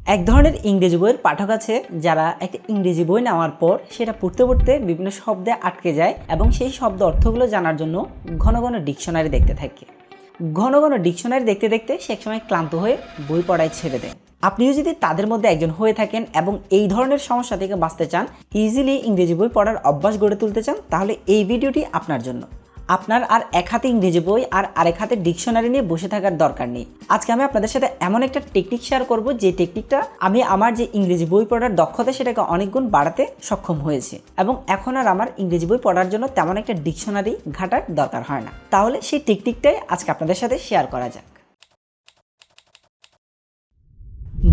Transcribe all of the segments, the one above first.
এক ধরনের ইংরেজি বইয়ের পাঠক আছে যারা একটা ইংরেজি বই নেওয়ার পর সেটা পড়তে পড়তে বিভিন্ন শব্দে আটকে যায় এবং সেই শব্দ অর্থগুলো জানার জন্য ঘন ঘন ডিকশনারি দেখতে থাকে। ঘন ঘন ডিকশনারি দেখতে দেখতে সে একসময় ক্লান্ত হয়ে বই পড়ায় ছেড়ে দেয়। আপনিও যদি তাদের মধ্যে একজন হয়ে থাকেন এবং এই ধরনের সমস্যা থেকে বাঁচতে চান, ইজিলি ইংরেজি বই পড়ার অভ্যাস গড়ে তুলতে চান, তাহলে এই ভিডিওটি আপনার জন্য। আপনার আর এক হাতে ইংরেজি বই আর আরেক হাতে ডিকশনারি নিয়ে বসে থাকার দরকার নেই। আজকে আমি আপনাদের সাথে এমন একটা টেকনিক শেয়ার করব যে টেকনিকটা আমি আমার যে ইংরেজি বই পড়ার দক্ষতা সেটাকে অনেক গুণ বাড়াতে সক্ষম হয়েছে এবং এখন আর আমার ইংরেজি বই পড়ার জন্য তেমন একটা ডিকশনারি ঘাটার দরকার হয় না। তাহলে সেই টেকনিকটাই আজকে আপনাদের সাথে শেয়ার করা যাক।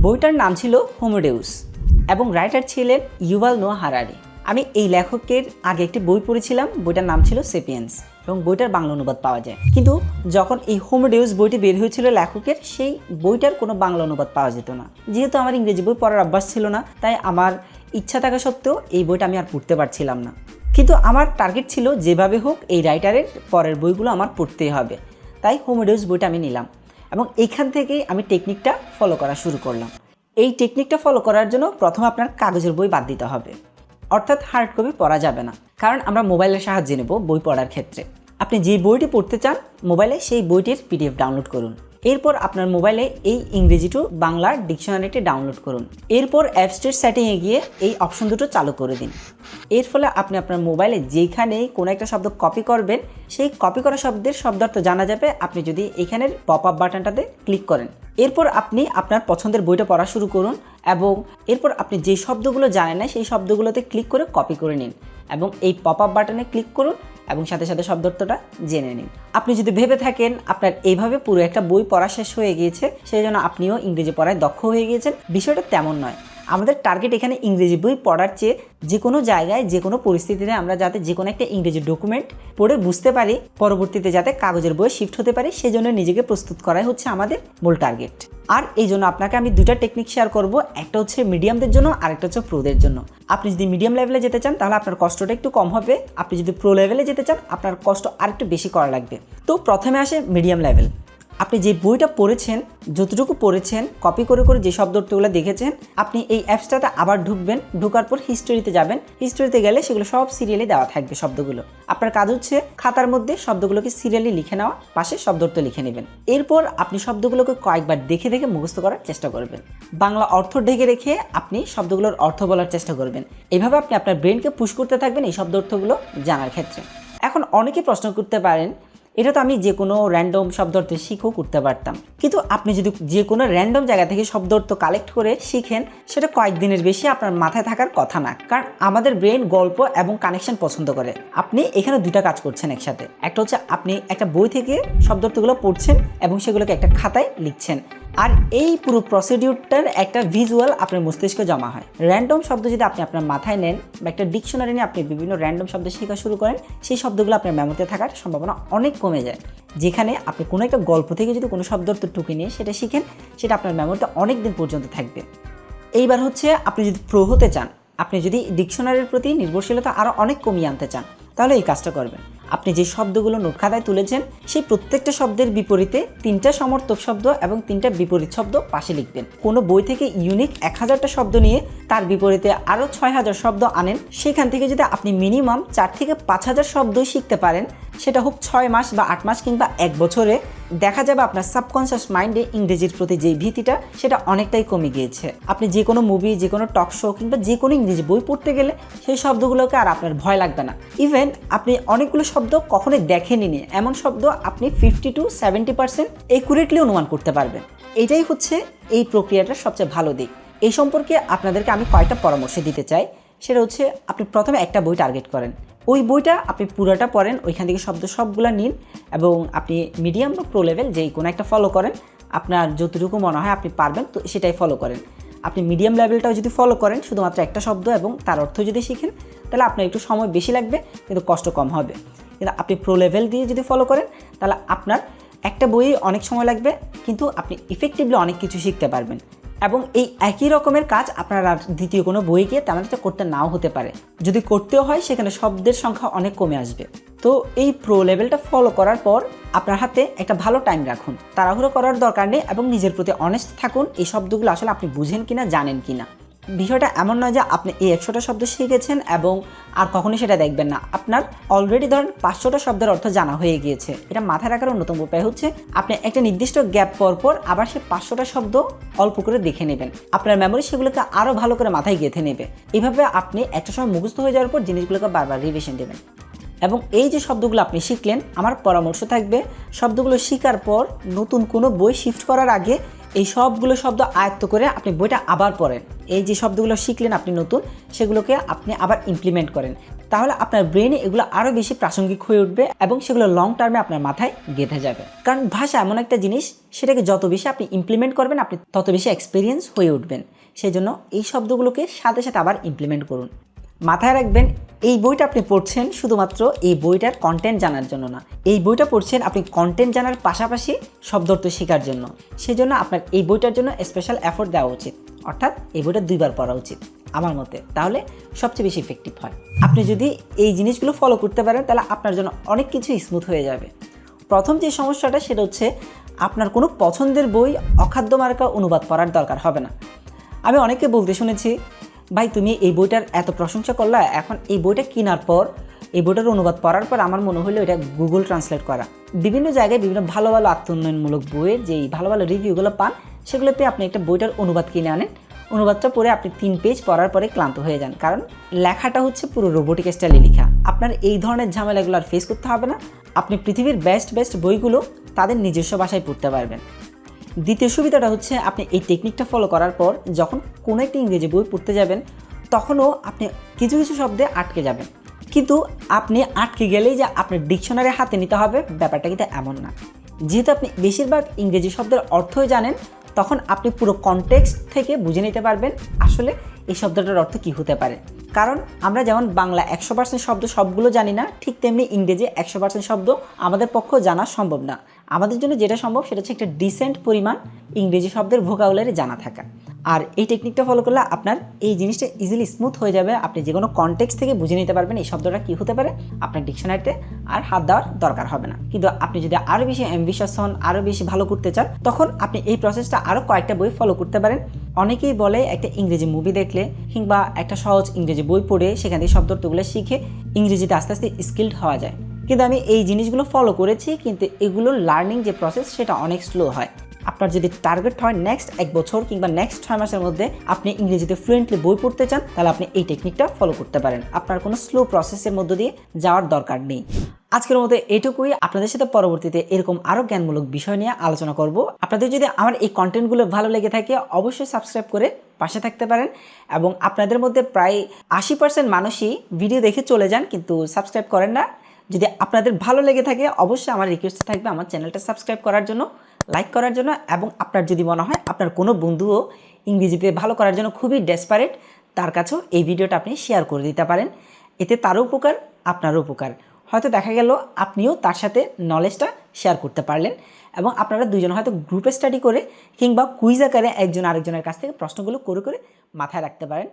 বইটার নাম ছিল হোমো ডেউস এবং রাইটার ছিলেন ইউভাল নোয়া হারারি। আমি এই লেখকের আগে একটি বই পড়েছিলাম, বইটার নাম ছিল সেপিয়েন্স এবং বইটার বাংলা অনুবাদ পাওয়া যায়। কিন্তু যখন এই হোমো ডেউস বইটি বের হয়েছিল লেখকের, সেই বইটার কোনো বাংলা অনুবাদ পাওয়া যেত না। যেহেতু আমার ইংরেজি বই পড়ার অভ্যাস ছিল না, তাই আমার ইচ্ছা থাকা সত্ত্বেও এই বইটা আমি আর পড়তে পারছিলাম না। কিন্তু আমার টার্গেট ছিল যেভাবে হোক এই রাইটারের পরের বইগুলো আমার পড়তেই হবে, তাই হোমো ডেউস বইটা আমি নিলাম এবং এইখান থেকেই আমি টেকনিকটা ফলো করা শুরু করলাম। এই টেকনিকটা ফলো করার জন্য প্রথমে আপনার কাগজের বই বাদ দিতে হবে, অর্থাৎ হার্ড কপি পড়া যাবে না, কারণ আমরা মোবাইলের সাহায্যে নেব বই পড়ার ক্ষেত্রে। আপনি যে বইটি পড়তে চান মোবাইলে সেই বইটির পিডিএফ ডাউনলোড করুন। এরপর আপনার মোবাইলে এই ইংরেজি টু বাংলার ডিকশনারিটি ডাউনলোড করুন। এরপর অ্যাপ স্টোর সেটিংয়ে গিয়ে এই অপশন দুটো চালু করে দিন। এর ফলে আপনি আপনার মোবাইলে যেখানেই কোনো একটা শব্দ কপি করবেন, সেই কপি করা শব্দের শব্দার্থ জানা যাবে আপনি যদি এখানের পপ আপ বাটনটাতে ক্লিক করেন। এরপর আপনি আপনার পছন্দের বইটা পড়া শুরু করুন এবং এরপর আপনি যে শব্দগুলো জানেন না সেই শব্দগুলোতে ক্লিক করে কপি করে নিন এবং এই পপ আপ বাটনে ক্লিক করুন এবং সাথে সাথে শব্দার্থটা জেনে নিন। আপনি যদি ভেবে থাকেন আপনার এইভাবে পুরো একটা বই পড়া শেষ হয়ে গিয়েছে, সেই জন্য আপনিও ইংরেজি পড়ায় দক্ষ হয়ে গিয়েছেন, বিষয়টা তেমন নয়। আমাদের টার্গেট এখানে ইংরেজি বই পড়ার চেয়ে যে কোনো জায়গায় যে কোনো পরিস্থিতিতে আমরা যাতে যে কোনো একটা ইংরেজি ডকুমেন্ট পড়ে বুঝতে পারি, পরবর্তীতে যাতে কাগজের বইয়ে শিফট হতে পারি, সেই জন্য নিজেকে প্রস্তুত করাই হচ্ছে আমাদের মূল টার্গেট। আর এই জন্য আপনাকে আমি দুইটা টেকনিক শেয়ার করব, একটা হচ্ছে মিডিয়ামদের জন্য আর একটা হচ্ছে প্রোদের জন্য। আপনি যদি মিডিয়াম লেভেলে যেতে চান তাহলে আপনার কষ্টটা একটু কম হবে, আপনি যদি প্রো লেভেলে যেতে চান আপনার কষ্ট আরেকটু বেশি করা লাগবে। তো প্রথমে আসে মিডিয়াম লেভেল। আপনি যে বইটা পড়েছেন, যতটুকু পড়েছেন, কপি করে করে যে শব্দগুলো দেখেছেন, আপনি এই অ্যাপসটাতে আবার ঢুকবেন। ঢোকার পর হিস্টোরিতে যাবেন। হিস্টোরিতে গেলে সেগুলো সব সিরিয়ালি দেওয়া থাকবে শব্দগুলো। আপনার কাজ হচ্ছে খাতার মধ্যে শব্দগুলোকে সিরিয়ালি লিখে নেওয়া, পাশে শব্দার্থ লিখে নেবেন। এরপর আপনি শব্দগুলোকে কয়েকবার দেখে দেখে মুখস্থ করার চেষ্টা করবেন। বাংলা অর্থ ঢেকে রেখে আপনি শব্দগুলোর অর্থ বলার চেষ্টা করবেন। এভাবে আপনি আপনার ব্রেনকে পুশ করতে থাকবেন এই শব্দ অর্থগুলো জানার ক্ষেত্রে। এখন অনেকে প্রশ্ন করতে পারেন, এটা তো আমি যে কোনো র্যান্ডম শব্দার্থ শিখেও করতে পারতাম, কিন্তু আপনি যদি যে কোনো র্যান্ডম জায়গা থেকে শব্দার্থ কালেক্ট করে শিখেন, সেটা কয়েকদিনের বেশি আপনার মাথায় থাকার কথা না, কারণ আমাদের ব্রেন গল্প এবং কানেকশন পছন্দ করে। আপনি এখানে দুইটা কাজ করছেন একসাথে। একটা হচ্ছে আপনি একটা বই থেকে শব্দার্থগুলো পড়ছেন এবং সেগুলোকে একটা খাতায় লিখছেন, আর এই পুরো প্রসিডিউরটার একটা ভিজুয়াল আপনার মস্তিষ্কে জমা হয়। র্যান্ডম শব্দ যদি আপনি আপনার মাথায় নেন বা একটা ডিকশনারি নিয়ে আপনি বিভিন্ন র্যান্ডম শব্দ শেখা শুরু করেন, সেই শব্দগুলো আপনার মেমোরিতে থাকার সম্ভাবনা অনেক কমে যায়। যেখানে আপনি কোনো একটা গল্প থেকে যদি কোনো শব্দার্থ টুকে নিয়ে সেটা শিখেন, সেটা আপনার মেমোরিতে অনেক দিন পর্যন্ত থাকবে। এইবার হচ্ছে আপনি যদি প্রো হতে চান, আপনি যদি ডিকশনারির প্রতি নির্ভরশীলতা আরও অনেক কমিয়ে আনতে চান, তাহলে এই কাজটা করবেন। আপনি যে শব্দগুলো নোট খাতায় তুলেছেন সেই প্রত্যেকটা শব্দের বিপরীতে 3টা সমর্থক শব্দ এবং 3টা বিপরীত শব্দ পাশে লিখবেন। কোনো বই থেকে ইউনিক 1000টা শব্দ নিয়ে তার বিপরীতে আরও 6000 শব্দ আনেন। সেখান থেকে যদি আপনি মিনিমাম 4 থেকে 5000 শব্দই শিখতে পারেন, সেটা হোক 6 মাস বা 8 মাস কিংবা 1 বছরে, দেখা যাবে আপনার সাবকনশিয়াস মাইন্ডে ইংরেজির প্রতি যে ভীতিটা সেটা অনেকটাই কমে গিয়েছে। আপনি যে কোনো মুভি, যে কোনো টক শো কিংবা যে কোনো ইংরেজি বই পড়তে গেলে সেই শব্দগুলোকে আর আপনার ভয় লাগবে না। ইভেন আপনি অনেকগুলো শব্দ কখনোই দেখেননি, এমন শব্দ আপনি 50 to 70% একুরেটলি অনুমান করতে পারবেন। এটাই হচ্ছে এই প্রক্রিয়াটার সবচেয়ে ভালো দিক। এই সম্পর্কে আপনাদেরকে আমি কয়েকটা পরামর্শ দিতে চাই। সেটা হচ্ছে আপনি প্রথমে একটা বই টার্গেট করেন, ওই বইটা আপনি পুরোটা পড়েন, ওইখান থেকে শব্দ সবগুলো নিন এবং আপনি মিডিয়াম বা প্রো লেভেল যেই কোনো একটা ফলো করেন। আপনার যতটুকু মনে হয় আপনি পারবেন তো সেটাই ফলো করেন। আপনি মিডিয়াম লেভেলটাও যদি ফলো করেন, শুধুমাত্র একটা শব্দ এবং তার অর্থ যদি শিখেন, তাহলে আপনার একটু সময় বেশি লাগবে কিন্তু কষ্ট কম হবে। কিন্তু আপনি প্রো লেভেল দিয়ে যদি ফলো করেন, তাহলে আপনার একটা বইয়ে অনেক সময় লাগবে কিন্তু আপনি ইফেক্টিভলি অনেক কিছু শিখতে পারবেন। এবং এই একই রকমের কাজ আপনার আর দ্বিতীয় কোনো বই গিয়ে তেমন একটা করতে নাও হতে পারে। যদি করতেও হয় সেখানে শব্দের সংখ্যা অনেক কমে আসবে। তো এই প্রো লেভেলটা ফলো করার পর আপনার হাতে একটা ভালো টাইম রাখুন, তাড়াহুড়ো করার দরকার নেই এবং নিজের প্রতি অনেস্ট থাকুন এই শব্দগুলো আসলে আপনি বুঝেন কিনা, জানেন কিনা। বিষয়টা এমন নয় যে আপনি এই 100টা শব্দ শিখেছেন এবং আর কখনোই সেটা দেখবেন না। আপনার অলরেডি ধরেন 500টা শব্দের অর্থ জানা হয়ে গিয়েছে। এটা মাথায় রাখার অন্যতম উপায় হচ্ছে আপনি একটা নির্দিষ্ট গ্যাপ পর আবার সেই 500টা শব্দ অল্প করে দেখে নেবেন। আপনার মেমোরি সেগুলোকে আরও ভালো করে মাথায় গেঁথে নেবে। এইভাবে আপনি একটা সময় মুখস্থ হয়ে যাওয়ার পর জিনিসগুলোকে বারবার রিভিশন দেবেন। এবং এই যে শব্দগুলো আপনি শিখলেন, আমার পরামর্শ থাকবে শব্দগুলো শেখার পর নতুন কোনো বই শিফট করার আগে এই সবগুলো শব্দ আয়ত্ত করে আপনি বইটা আবার পড়েন। এই যে শব্দগুলো শিখলেন আপনি নতুন, সেগুলোকে আপনি আবার ইমপ্লিমেন্ট করেন। তাহলে আপনার ব্রেনে এগুলো আরও বেশি প্রাসঙ্গিক হয়ে উঠবে এবং সেগুলো লং টার্মে আপনার মাথায় গেঁথে যাবে। কারণ ভাষা এমন একটা জিনিস, সেটাকে যত বেশি আপনি ইমপ্লিমেন্ট করবেন আপনি তত বেশি এক্সপিরিয়েন্স হয়ে উঠবেন। সেই জন্য এই শব্দগুলোকে সাথে সাথে আবার ইমপ্লিমেন্ট করুন। মাথায় রাখবেন, এই বইটা আপনি পড়ছেন শুধুমাত্র এই বইটার কন্টেন্ট জানার জন্য না, এই বইটা পড়ছেন আপনি কন্টেন্ট জানার পাশাপাশি শব্দার্থ শেখার জন্য। সেই জন্য আপনার এই বইটার জন্য স্পেশাল এফোর্ট দেওয়া উচিত, অর্থাৎ এই বইটা 2বার পড়া উচিত আমার মতে, তাহলে সবচেয়ে বেশি ইফেক্টিভ হয়। আপনি যদি এই জিনিসগুলো ফলো করতে পারেন তাহলে আপনার জন্য অনেক কিছু স্মুথ হয়ে যাবে। প্রথম যে সমস্যাটা সেটা হচ্ছে আপনার কোনো পছন্দের বই অখাদ্য মার্কা অনুবাদ পড়ার দরকার হবে না। আমি অনেকে বলতে শুনেছি, ভাই তুমি এই বইটার এত প্রশংসা করলা, এখন এই বইটা কেনার পর এই বইটার অনুবাদ পড়ার পর আমার মনে হলো এটা গুগল ট্রান্সলেট করা। বিভিন্ন জায়গায় বিভিন্ন ভালো ভালো আত্মোন্নয়নমূলক বইয়ের যেই ভালো ভালো রিভিউগুলো পান, সেগুলো পেয়ে আপনি একটা বইটার অনুবাদ কিনে আনেন। অনুবাদটা পড়ে আপনি 3 পেজ পড়ার পরে ক্লান্ত হয়ে যান, কারণ লেখাটা হচ্ছে পুরো রোবোটিক স্টাইলে লেখা। আপনার এই ধরনের ঝামেলাগুলো আর ফেস করতে হবে না। আপনি পৃথিবীর বেস্ট বইগুলো তাদের নিজস্ব ভাষায় পড়তে পারবেন। দ্বিতীয় সুবিধাটা হচ্ছে আপনি এই টেকনিকটা ফলো করার পর যখন কোনো একটা ইংরেজি বই পড়তে যাবেন তখনও আপনি কিছু কিছু শব্দে আটকে যাবেন, কিন্তু আপনি আটকে গেলেই যে আপনার ডিকশনারি হাতে নিতে হবে ব্যাপারটা কিন্তু এমন না। যেহেতু আপনি বেশিরভাগ ইংরেজি শব্দের অর্থই জানেন, তখন আপনি পুরো কনটেক্সট থেকে বুঝে নিতে পারবেন আসলে এই শব্দটার অর্থ কী হতে পারে। কারণ আমরা যেমন বাংলা 100% শব্দ সবগুলো জানি না, ঠিক তেমনি ইংরেজি 100% শব্দ আমাদের পক্ষেও জানা সম্ভব না। আমাদের জন্য যেটা সম্ভব সেটা হচ্ছে একটা ডিসেন্ট পরিমাণ ইংরেজি শব্দের ভোকাবুলারি জানা থাকা। আর এই টেকনিকটা ফলো করলে আপনার এই জিনিসটা ইজিলি স্মুথ হয়ে যাবে। আপনি যে কোনো কনটেক্সট থেকে বুঝে নিতে পারবেন এই শব্দটা কী হতে পারে, আপনার ডিকশনারিতে আর হাত দেওয়ার দরকার হবে না। কিন্তু আপনি যদি আরও বেশি অ্যাম্বিশাস হন, আরও বেশি ভালো করতে চান, তখন আপনি এই প্রসেসটা আরও কয়েকটা বই ফলো করতে পারেন। অনেকেই বলে একটা ইংরেজি মুভি দেখলে কিংবা একটা সহজ ইংরেজি বই পড়ে সেখান থেকে শব্দার্থগুলো শিখে ইংরেজিতে আস্তে আস্তে স্কিলড হওয়া যায়। কিন্তু আমি এই জিনিসগুলো ফলো করেছি, কিন্তু এগুলোর লার্নিং যে প্রসেস সেটা অনেক স্লো হয়। আপনার যদি টার্গেট হয় নেক্সট 1 বছর কিংবা নেক্সট 6 মাসের মধ্যে আপনি ইংরেজিতে ফ্লুয়েন্টলি বই পড়তে চান, তাহলে আপনি এই টেকনিকটা ফলো করতে পারেন। আপনার কোনো স্লো প্রসেসের মধ্য দিয়ে যাওয়ার দরকার নেই। আজকের মধ্যে এটুকুই। আপনাদের সাথে পরবর্তীতে এরকম আরও জ্ঞানমূলক বিষয় নিয়ে আলোচনা করব। আপনাদের যদি আমার এই কন্টেন্টগুলো ভালো লেগে থাকে অবশ্যই সাবস্ক্রাইব করে পাশে থাকতে পারেন। এবং আপনাদের মধ্যে প্রায় 80% মানুষই ভিডিও দেখে চলে যান কিন্তু সাবস্ক্রাইব করেন না। যদি আপনাদের ভালো লেগে থাকে অবশ্যই আমার রিকোয়েস্ট থাকবে আমার চ্যানেলটা সাবস্ক্রাইব করার জন্য, লাইক করার জন্য, এবং আপনার যদি মনে হয় আপনার কোনো বন্ধুও ইংরেজিতে ভালো করার জন্য খুবই ডেসপারেট, তার কাছেও এই ভিডিওটা আপনি শেয়ার করে দিতে পারেন। এতে তারও উপকার, আপনারও উপকার। হয়তো দেখা গেল আপনিও তার সাথে নলেজটা শেয়ার করতে পারলেন এবং আপনারা দুজন হয়তো গ্রুপে স্টাডি করে কিংবা কুইজ আকারে একজন আরেকজনের কাছ থেকে প্রশ্নগুলো করে মাথায় রাখতে পারেন।